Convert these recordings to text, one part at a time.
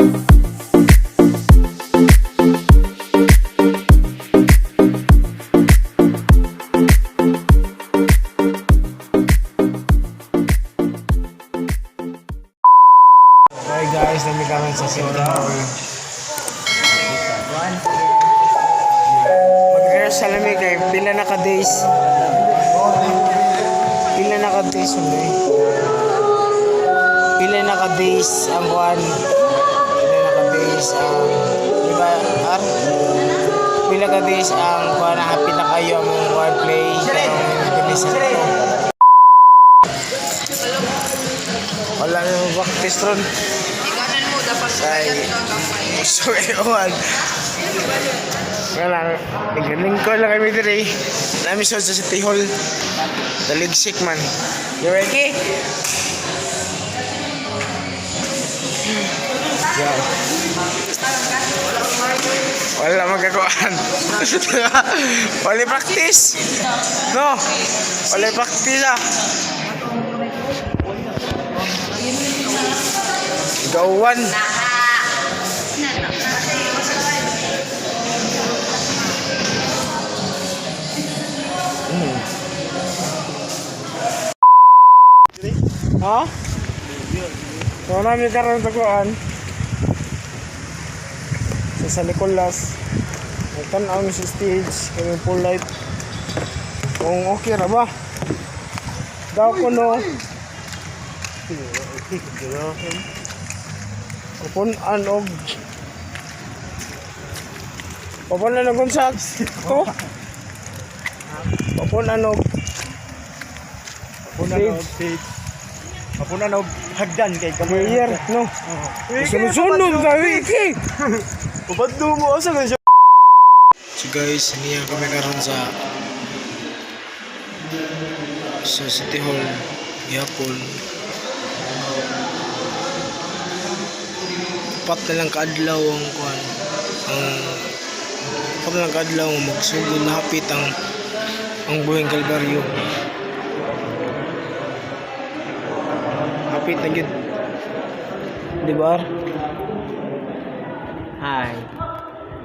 Hi guys, nami kami sa City Hall. Mag-rehearsal namin kay pila na ka-days. Pila na ka-days ulit. Pila na ka-days ang buwan. Pila na ka-days ang... Di ba, Ar? Pila ka-days ang buwan na happy na kayo ang buwan play. Wala na yung practice ron. Ikanan mo, dapat Ay, gusto ewan. Wala, nagaling ko lang kami today. Namin sa City Hall. Daligsik man. You ready? Yeah. Wala magkakuan. Wala practice. No. Wala practice ah. Gawan. Ha? So namin karon taguan sa Nicolas. Nagtanaw mi sa stage kami full light. Kung okay ra ba? Daw ko no. Pupunan og pupunan og unsa to? Pupunan og stage. Mapunan og hagdan kay kamay. player, no? Sunod-sunod ka, Wiki! Pabadlo mo asa ka siya. So guys, niya kami karon sa City Hall, Yapon. Apat na lang kaadlaw ang kuan. Apat na lang kaadlaw magsugod na hapit ang buhing Kalbaryo. Hapit na gid. Di ba? Hi.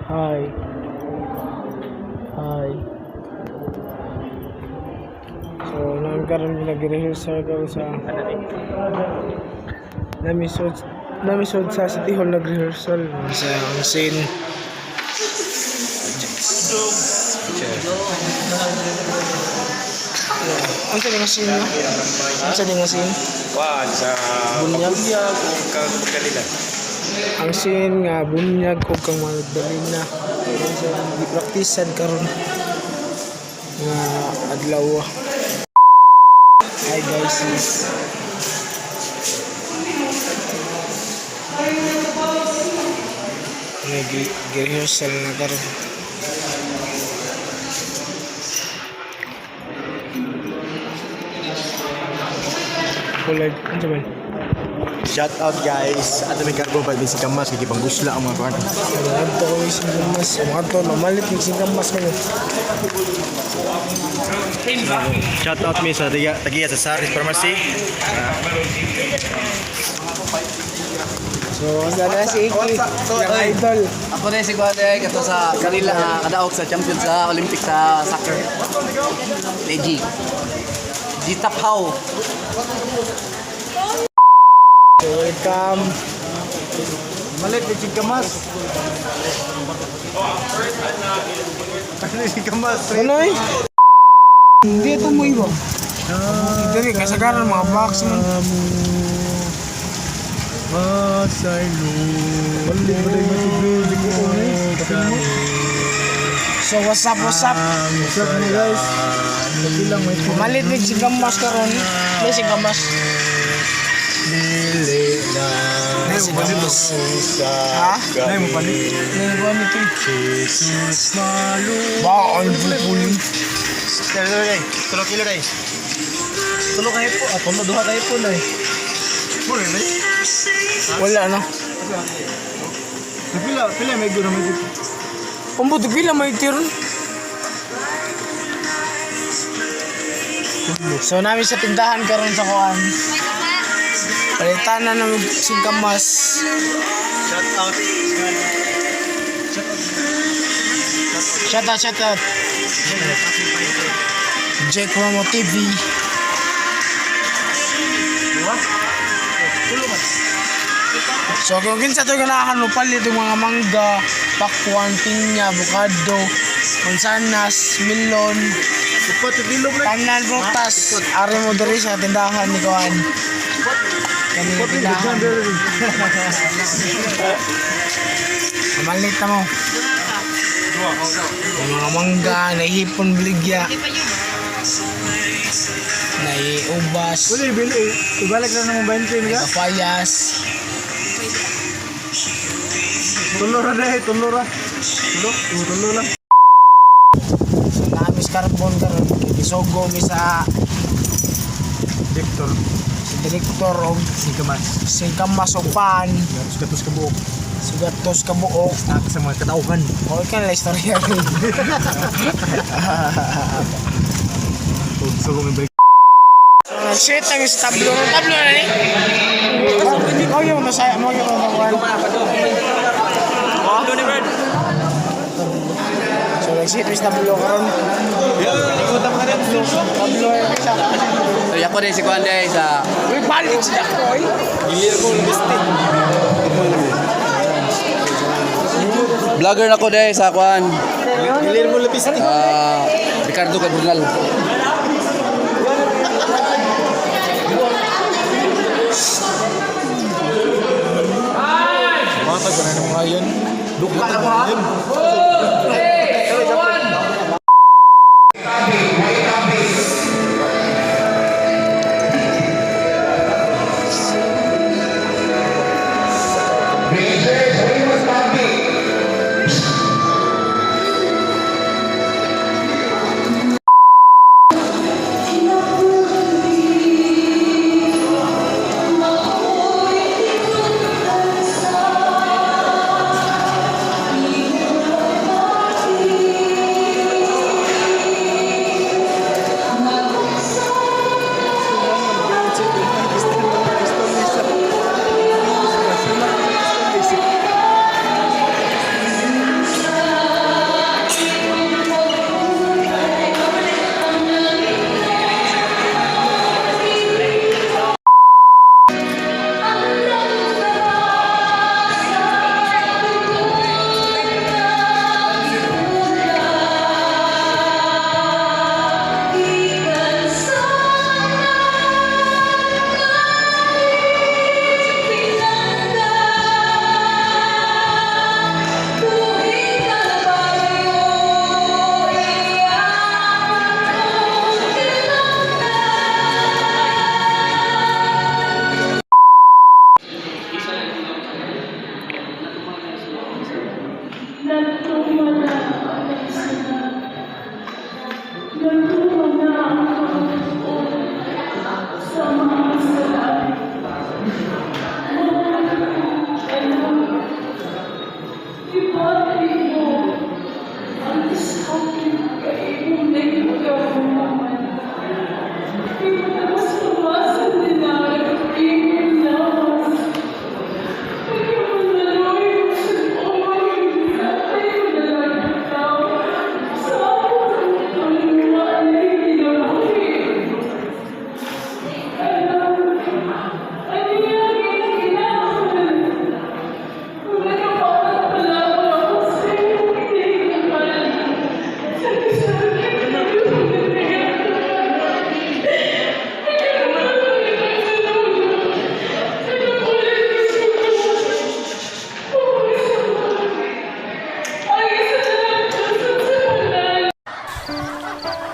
Hi. Hi. So, nagkaroon nag-rehearsal ko sa Namisod sa City Hall nag-rehearsal sa ang scene. Ang sa nga scene? Ang sa nga scene? Wan sa Bunyag. kang kanila. Ang scene nga bunyag ko kang Magdalena. So, di-practicean karon nga adlaw. Hi guys. Nag-rehearsal na karon. Kulay, ano man? Shout out guys. Ato may kargo pa din si Kamas kay panggusla ang mga kuan. Mga to ko isang gamas. Mga to, namalit yung isang gamas mo. Shout out mi sa tagiya sa Saris Pharmacy. So, sana si Iki, yung idol. Ako na si Guade, kato sa kanila kadaog sa champion sa Olympic sa soccer. G. G Top How. So, welcome. Malit si Kamas. Si Kamas. Ano eh? Hindi ito mo iba. Dali, kasagaran mga box man. So, what's up? What's up mo guys? Malit din si Gamas karon. May si Gamas. May si Gamas. Ha? Nay mo palit. Naiba nito. Ba, ang pulpulin. Tulo kilo day. Tulo kayo po. Tulo duha kayo po day. Puro na. Wala na. Pila may guro may guro. Pambuti pila may tiron. So namin sa tindahan karon sa kuan. Palitan na ng singkamas. Shout out. Shout out. Jake Romo TV. So kung kinsa to ganahan mo palit yung mga mangga, pakwan, pinya, avocado, mansanas, melon, tanan prutas, ari mo diri sa tindahan ni Kuan. Kani tindahan. Malit na mo. Yung mga mangga, naihipon biligya. Naiubas, Bili. Ibalik na naman 20 nila. kapayas. Tulo ra deh, tulo ra. Tulo lang. So namis carbon karon gisogo mi sa Victor, direktor og singkamas og pan, katus kabuok. sugatos kabuok. Nakaka sa mga katauhan. O ka na istorya. Sulong yung break. Shit, ang tablo na ni. Oh, yung nasaya mo yung nakuha. So, nag-shit, may tablo karon. Tablo yung isa. So ako din si Kuan day sa Uy, balik siya ko, eh. vlogger na ko day sa Kuan. Gilir mo labis. Ricardo Cardinal. Matag na naman ngayon. Duka na mo yun.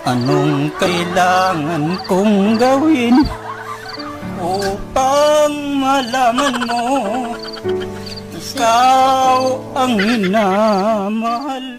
Anong kailangan kong gawin upang malaman mo ikaw ang minamahal